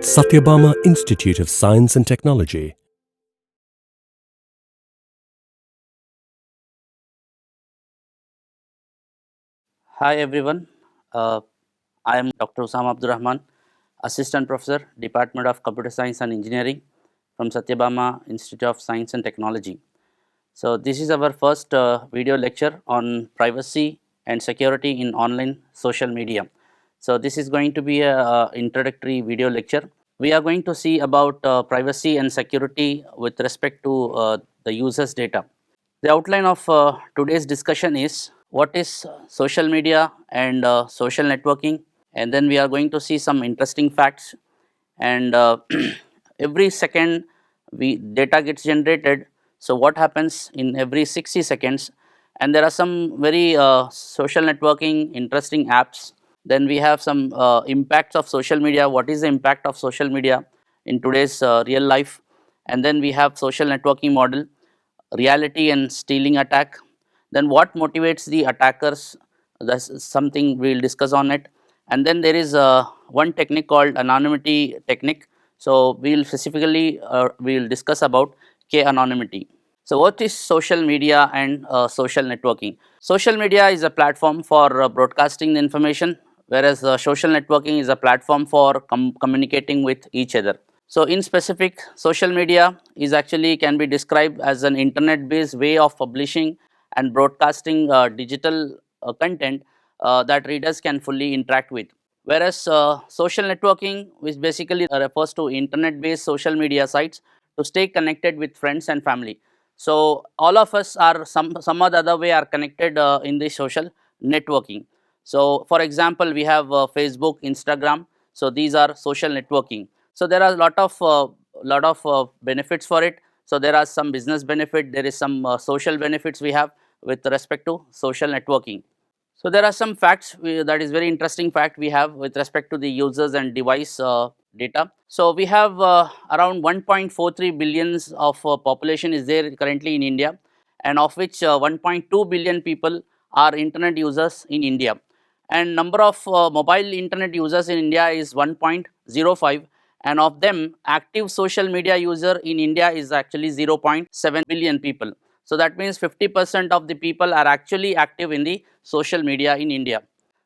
Sathyabama Institute of Science and Technology. Hi everyone, I am Dr. Usama Rahman, Assistant Professor, Department of Computer Science and Engineering from Sathyabama Institute of Science and Technology. So this is our first video lecture on privacy and security in online social media. So this is going to be a introductory video lecture. We are going to see about privacy and security with respect to the user's data. The outline of today's discussion is what is social media and social networking, and then we are going to see some interesting facts. And every second, we data gets generated. So what happens in every 60 seconds? And there are some very social networking interesting apps. Then we have some impacts of social media. What is the impact of social media in today's real life? And then we have social networking model, reality and stealing attack. Then what motivates the attackers? That's something we'll discuss on it. And then there is one technique called anonymity technique. So we'll specifically we'll discuss about k anonymity. So what is social media and social networking? Social media is a platform for broadcasting the information, whereas social networking is a platform for communicating with each other. So in specific, social media is actually can be described as an internet based way of publishing and broadcasting digital content that readers can fully interact with. Whereas social networking, which basically refers to internet based social media sites to stay connected with friends and family. So all of us are some other way are connected in the social networking. So for example, we have Facebook, Instagram. So these are social networking. So there are a lot of benefits for it. So there are some business benefit. There is some social benefits we have with respect to social networking. So there are some facts that is very interesting fact we have with respect to the users and device data. So we have around 1.43 billions of population is there currently in India, and of which 1.2 billion people are internet users in India, and number of mobile internet users in India is 1.05, and of them active social media user in India is actually 0.7 billion people. So that means 50% of the people are actually active in the social media in India.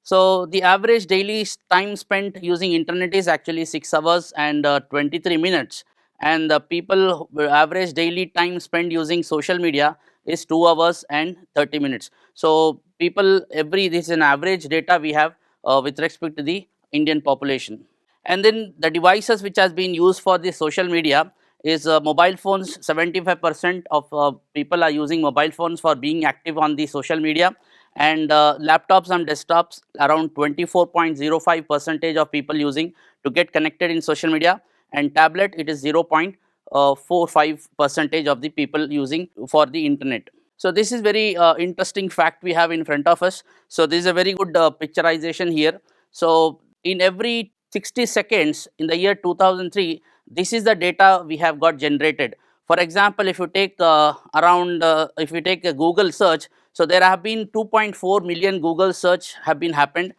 So the average daily time spent using internet is actually 6 hours and 23 minutes, and the people average daily time spent using social media is 2 hours and 30 minutes. So people every this is an average data we have with respect to the Indian population. And then the devices which has been used for the social media is mobile phones. 75% of people are using mobile phones for being active on the social media, and laptops and desktops around 24.05 percentage of people using to get connected in social media, and tablet it is 0.45 percentage of the people using for the internet. So this is very interesting fact we have in front of us. So this is a very good picturization here. So in every 60 seconds in the year 2003, this is the data we have got generated. For example, if you take if you take a Google search, so there have been 2.4 million Google search have been happened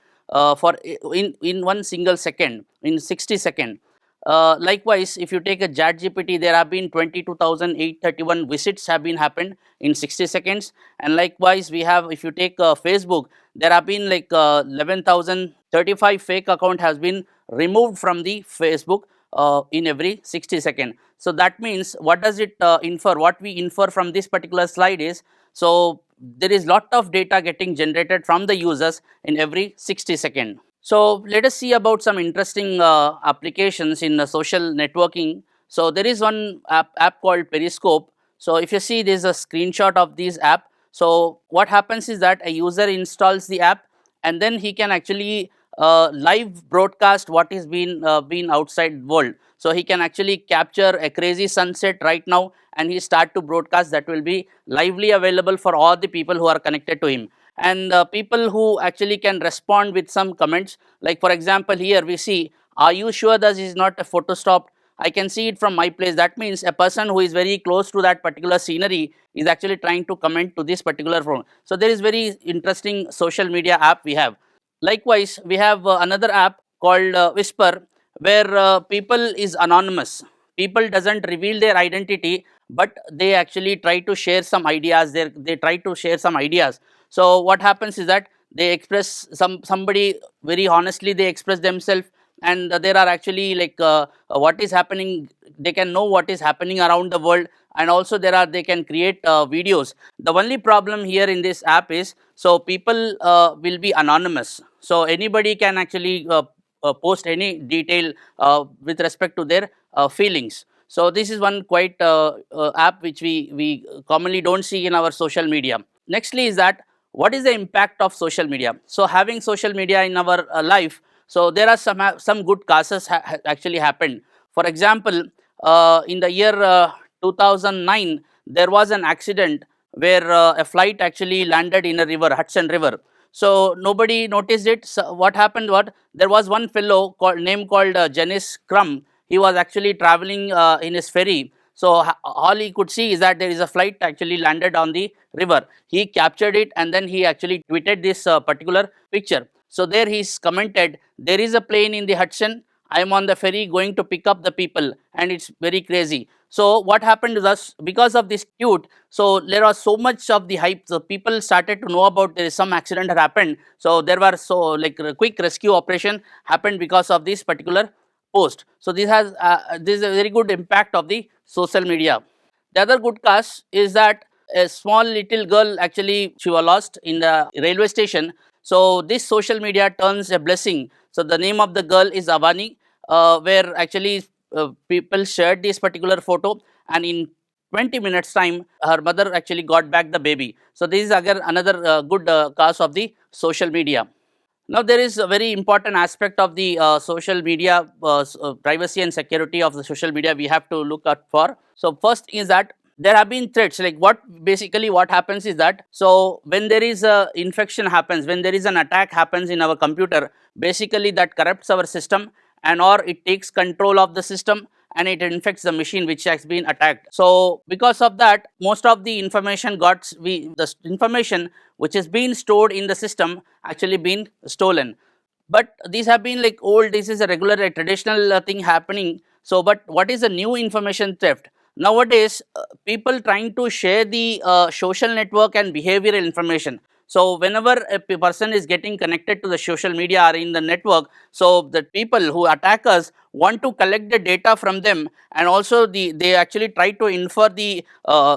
for in one single second in 60 second. Likewise, if you take a chat GPT, there have been 22,831 visits have been happened in 60 seconds. And likewise, we have, if you take Facebook, there have been like 11,035 fake account has been removed from the Facebook in every 60 second. So that means what does it infer? What we infer from this particular slide is, so there is lot of data getting generated from the users in every 60 second. So let us see about some interesting applications in social networking. So there is one app called Periscope. So if you see, there is a screenshot of this app. So what happens is that a user installs the app, and then he can actually live broadcast what is been outside world. So he can actually capture a crazy sunset right now, and he start to broadcast that will be lively available for all the people who are connected to him, and people who actually can respond with some comments. Like for example, here we see, are you sure that is not a photo stop? I can see it from my place. That means a person who is very close to that particular scenery is actually trying to comment to this particular phone. So there is very interesting social media app we have. Likewise, we have another app called Whisper, where people is anonymous. People doesn't reveal their identity, but they actually try to share some ideas. They try to share some ideas. So what happens is that they express somebody very honestly. They express themselves, and there are actually like what is happening. They can know what is happening around the world, and also they can create videos. The only problem here in this app is, so people will be anonymous. So anybody can actually post any detail with respect to their feelings. So this is one quite app which we commonly don't see in our social media. Nextly is that, what is the impact of social media? So having social media in our life, so there are some good causes actually happened. For example, in the year 2009, there was an accident where a flight actually landed in a river, Hudson River. So nobody noticed it. So what happened? What there was one fellow called Janice Crum. He was actually traveling in his ferry. So all he could see is that there is a flight actually landed on the river. He captured it, and then he actually tweeted this particular picture. So there he's commented, there is a plane in the Hudson. I am on the ferry going to pick up the people, and it's very crazy. So what happened to us because of this tweet? So there was so much of the hype. So people started to know about there is some accident that happened. So there were so like a quick rescue operation happened because of this particular post. So this is a very good impact of the social media. The other good cause is that a small little girl actually she was lost in the railway station. So this social media turns a blessing. So the name of the girl is Avani, where actually people shared this particular photo, and in 20 minutes time her mother actually got back the baby. So this is again another good cause of the social media. Now, there is a very important aspect of the social media privacy and security of the social media we have to look at for. So, first is that there have been threats. Like what happens is that, so when there is a infection happens, when there is an attack happens in our computer, basically that corrupts our system, and or it takes control of the system, and it infects the machine which has been attacked. So because of that, most of the information the information which has been stored in the system actually been stolen. But these have been like old, this is a regular traditional thing happening. So but what is the new information theft? Nowadays people trying to share the social network and behavioral information. So whenever a person is getting connected to the social media or in the network, so the people who attack us want to collect the data from them, and also they actually try to infer the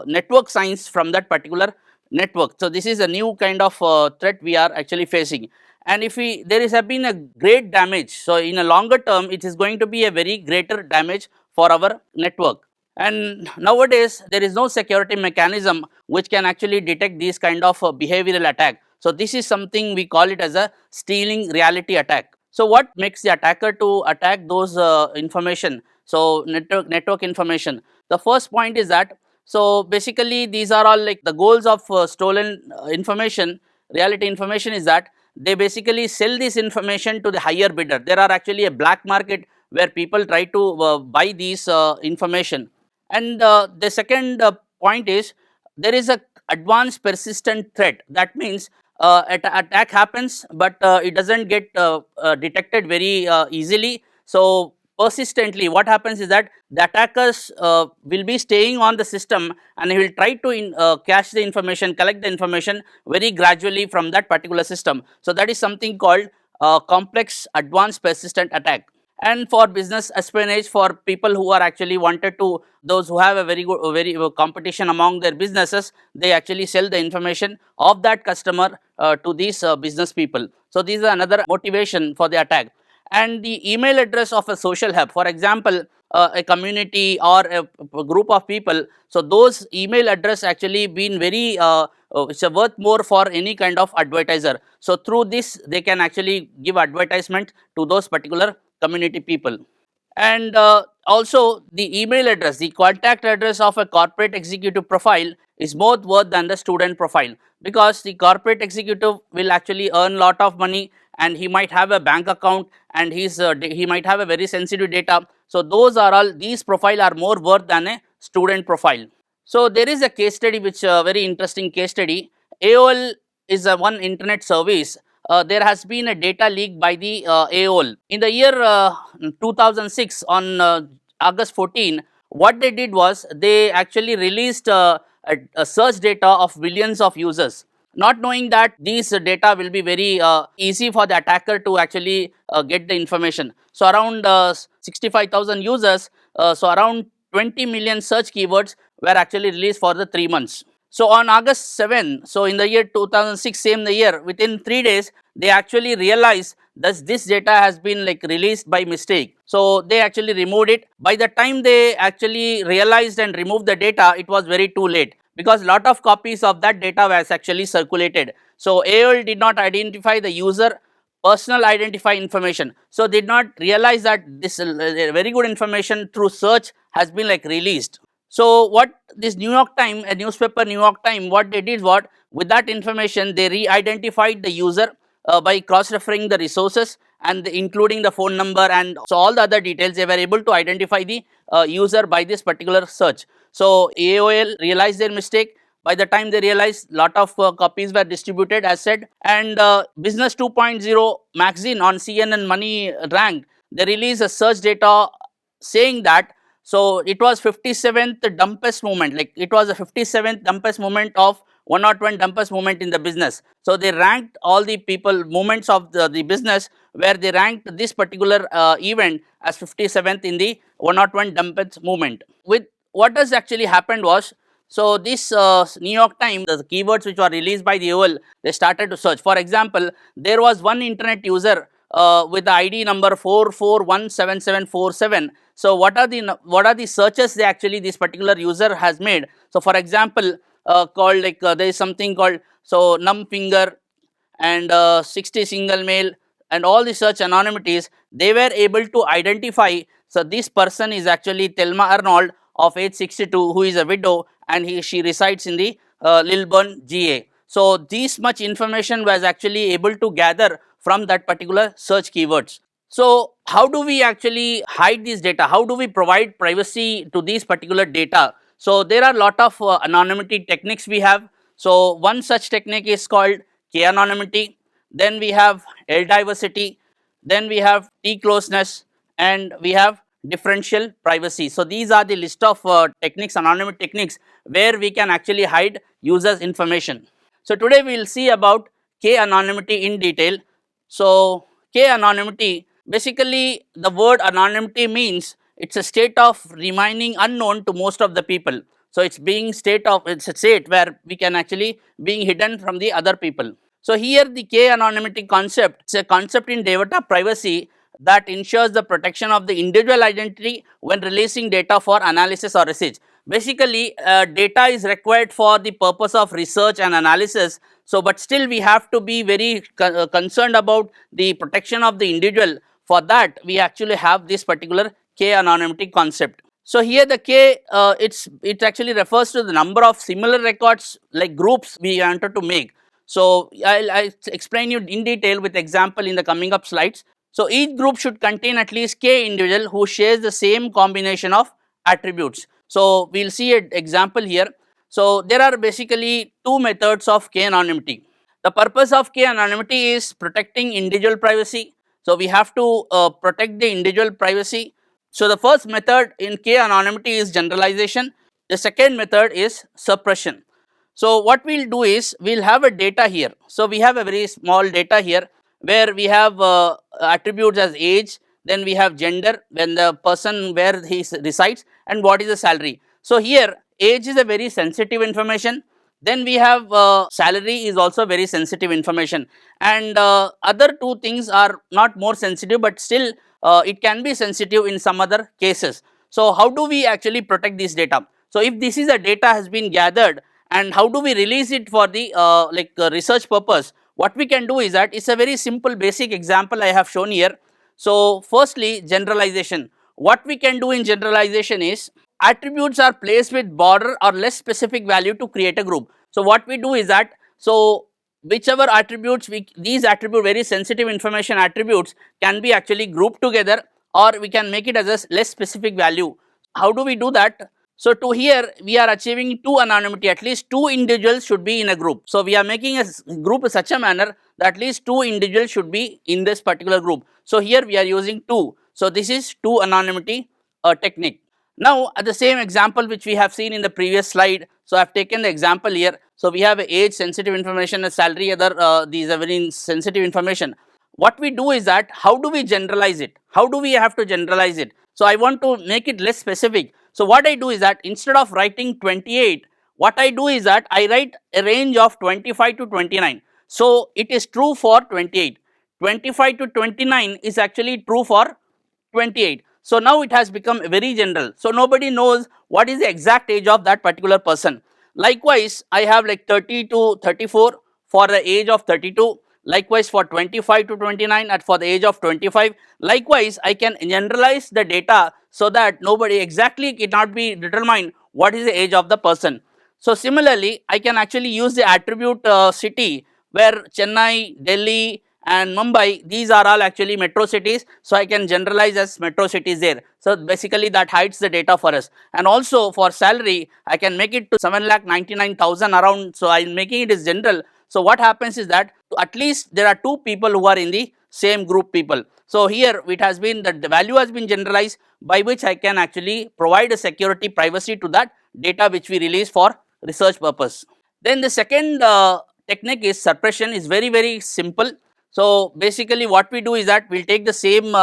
network science from that particular network. So this is a new kind of threat we are actually facing. And if we there is have been a great damage, so in a longer term it is going to be a very greater damage for our network. And nowadays there is no security mechanism which can actually detect these kind of behavioral attack. So this is something we call it as a stealing reality attack. So what makes the attacker to attack those information? So network information. The first point is that, so basically these are all like the goals of stolen information, reality information, is that they basically sell this information to the higher bidder. There are actually a black market where people try to buy these information. And the second point is, there is a advanced persistent threat. That means attack happens, but it doesn't get detected very easily. So persistently what happens is that the attackers will be staying on the system, and he will try to cache the information, collect the information very gradually from that particular system. So that is something called complex advanced persistent attack. And for business espionage, for people who are actually wanted to, those who have a very competition among their businesses, they actually sell the information of that customer to these business people. So this is another motivation for the attack. And the email address of a social hub, for example a community or a group of people, so those email address actually been very it's worth more for any kind of advertiser. So through this they can actually give advertisement to those particular community people. And also the email address, the contact address of a corporate executive profile is more worth than the student profile, because the corporate executive will actually earn lot of money, and he might have a bank account, and he might have a very sensitive data. So those are all, these profile are more worth than a student profile. So there is a case study which very interesting case study. AOL is a one internet service there has been a data leak by the AOL. In the year 2006, on August 14, what they did was they actually released a search data of billions of users, not knowing that these data will be very easy for the attacker to actually get the information. So around 65,000 users, so around 20 million search keywords were actually released for the 3 months. So on August 7, so in the year 2006, same the year, within 3 days, they actually realized that this data has been like released by mistake. So they actually removed it. By the time they actually realized and removed the data, it was very too late, because lot of copies of that data was actually circulated. So AOL did not identify the user personal identify information. So did not realize that this very good information through search has been like released. So what this New York Times, a newspaper New York Times, what they did, what with that information they re-identified the user by cross-referring the resources and including the phone number and so all the other details. They were able to identify the user by this particular search. So AOL realized their mistake. By the time they realized, lot of copies were distributed as said, and Business 2.0 magazine on CNN Money ranked, they released a search data saying that so it was 57th dumbest moment, like it was a 57th dumbest moment of 101 dumbest moment in the business. So they ranked all the people moments of the business, where they ranked this particular event as 57th in the 101 dumbest moment. With what has actually happened was, so this New York Times, the keywords which were released by the AOL, they started to search. For example, there was one internet user with the ID number 4417747. So what are the searches they actually this particular user has made? So for example, called like there is something called so num finger and 60 single male and all the search anonymities, they were able to identify. So this person is actually Thelma Arnold of age 62, who is a widow, and she resides in the Lilburn, GA. So this much information was actually able to gather from that particular search keywords. So how do we actually hide this data? How do we provide privacy to these particular data? So there are a lot of anonymity techniques we have. So one such technique is called k-anonymity. Then we have L-diversity. Then we have T-closeness, and we have differential privacy. So these are the list of techniques, anonymity techniques, where we can actually hide users' information. So today we will see about k-anonymity in detail. So k-anonymity, basically the word anonymity means it's a state of remaining unknown to most of the people. So it's a state where we can actually being hidden from the other people. So here the k-anonymity concept, it's a concept in data privacy that ensures the protection of the individual identity when releasing data for analysis or research. Basically data is required for the purpose of research and analysis. So but still we have to be very concerned about the protection of the individual. For that we actually have this particular k-anonymity concept. So here the k, it actually refers to the number of similar records like groups we wanted to make. So I'll explain you in detail with example in the coming up slides. So each group should contain at least k individual who shares the same combination of attributes. So we'll see an example here. So there are basically two methods of k anonymity. The purpose of k anonymity is protecting individual privacy. So we have to protect the individual privacy. So the first method in k anonymity is generalization. The second method is suppression. So what we'll do is we'll have a data here. So we have a very small data here where we have attributes as age, then we have gender, when the person where he resides, and what is the salary. So here age is a very sensitive information. Then we have salary is also very sensitive information, and other two things are not more sensitive, but still it can be sensitive in some other cases. So how do we actually protect this data? So if this is a data has been gathered, and how do we release it for the research purpose? What we can do is that it's a very simple basic example I have shown here. So firstly, generalization. What we can do in generalization is attributes are placed with broader or less specific value to create a group. So what we do is that, so whichever attributes these attribute very sensitive information attributes can be actually grouped together, or we can make it as a less specific value. How do we do that? So to here we are achieving two anonymity, at least two individuals should be in a group. So we are making a group in such a manner that at least two individuals should be in this particular group. So here we are using two. So this is two anonymity technique. Now at the same example which we have seen in the previous slide, so I have taken the example here. So we have age sensitive information, a salary, other these are very sensitive information. What we do is that how do we generalize it? How do we have to generalize it? So I want to make it less specific. So what I do is that instead of writing 28, what I do is that I write a range of 25 to 29. So it is true for 28. 25 to 29 is actually true for 28. So now it has become very general. So nobody knows what is the exact age of that particular person. Likewise, I have like 30 to 34 for the age of 32. Likewise, for 25 to 29 at for the age of 25. Likewise, I can generalize the data so that nobody exactly cannot be determined what is the age of the person. So similarly, I can actually use the attribute city, where Chennai, Delhi and Mumbai, these are all actually metro cities. So I can generalize as metro cities there. So basically that hides the data for us. And also for salary, I can make it to 7,99,000 around. So I am making it as general. So what happens is that at least there are two people who are in the same group people. So here it has been that the value has been generalized, by which I can actually provide a security privacy to that data which we release for research purpose. Then the second technique is suppression, is very simple. So basically what we do is that we will take the same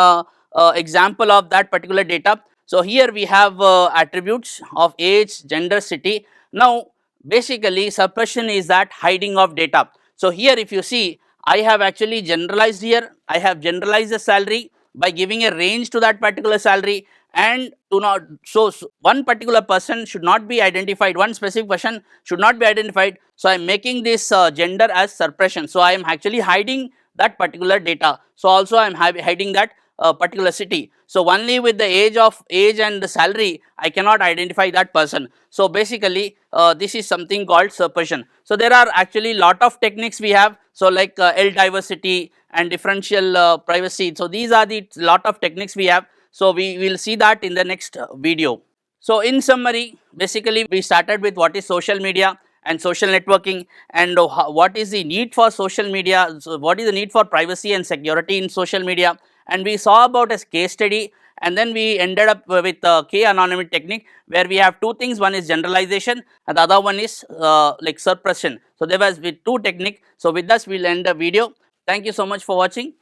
example of that particular data. So here we have attributes of age, gender, city. Now basically suppression is that hiding of data. So here if you see, I have actually generalized here, I have generalized the salary by giving a range to that particular salary, and do not, so one particular person should not be identified, one specific person should not be identified. So I am making this gender as suppression. So I am actually hiding that particular data. So also I am hiding that particular city. So only with the age and the salary I cannot identify that person. So basically this is something called suppression. So there are actually lot of techniques we have. So like L diversity and differential privacy. So these are the lot of techniques we have. So we will see that in the next video. So in summary, basically we started with what is social media and social networking, and what is the need for social media, so what is the need for privacy and security in social media, and we saw about a case study, and then we ended up with K anonymity technique, where we have two things, one is generalization and the other one is like suppression. So there was with two technique. So with this we will end the video. Thank you so much for watching.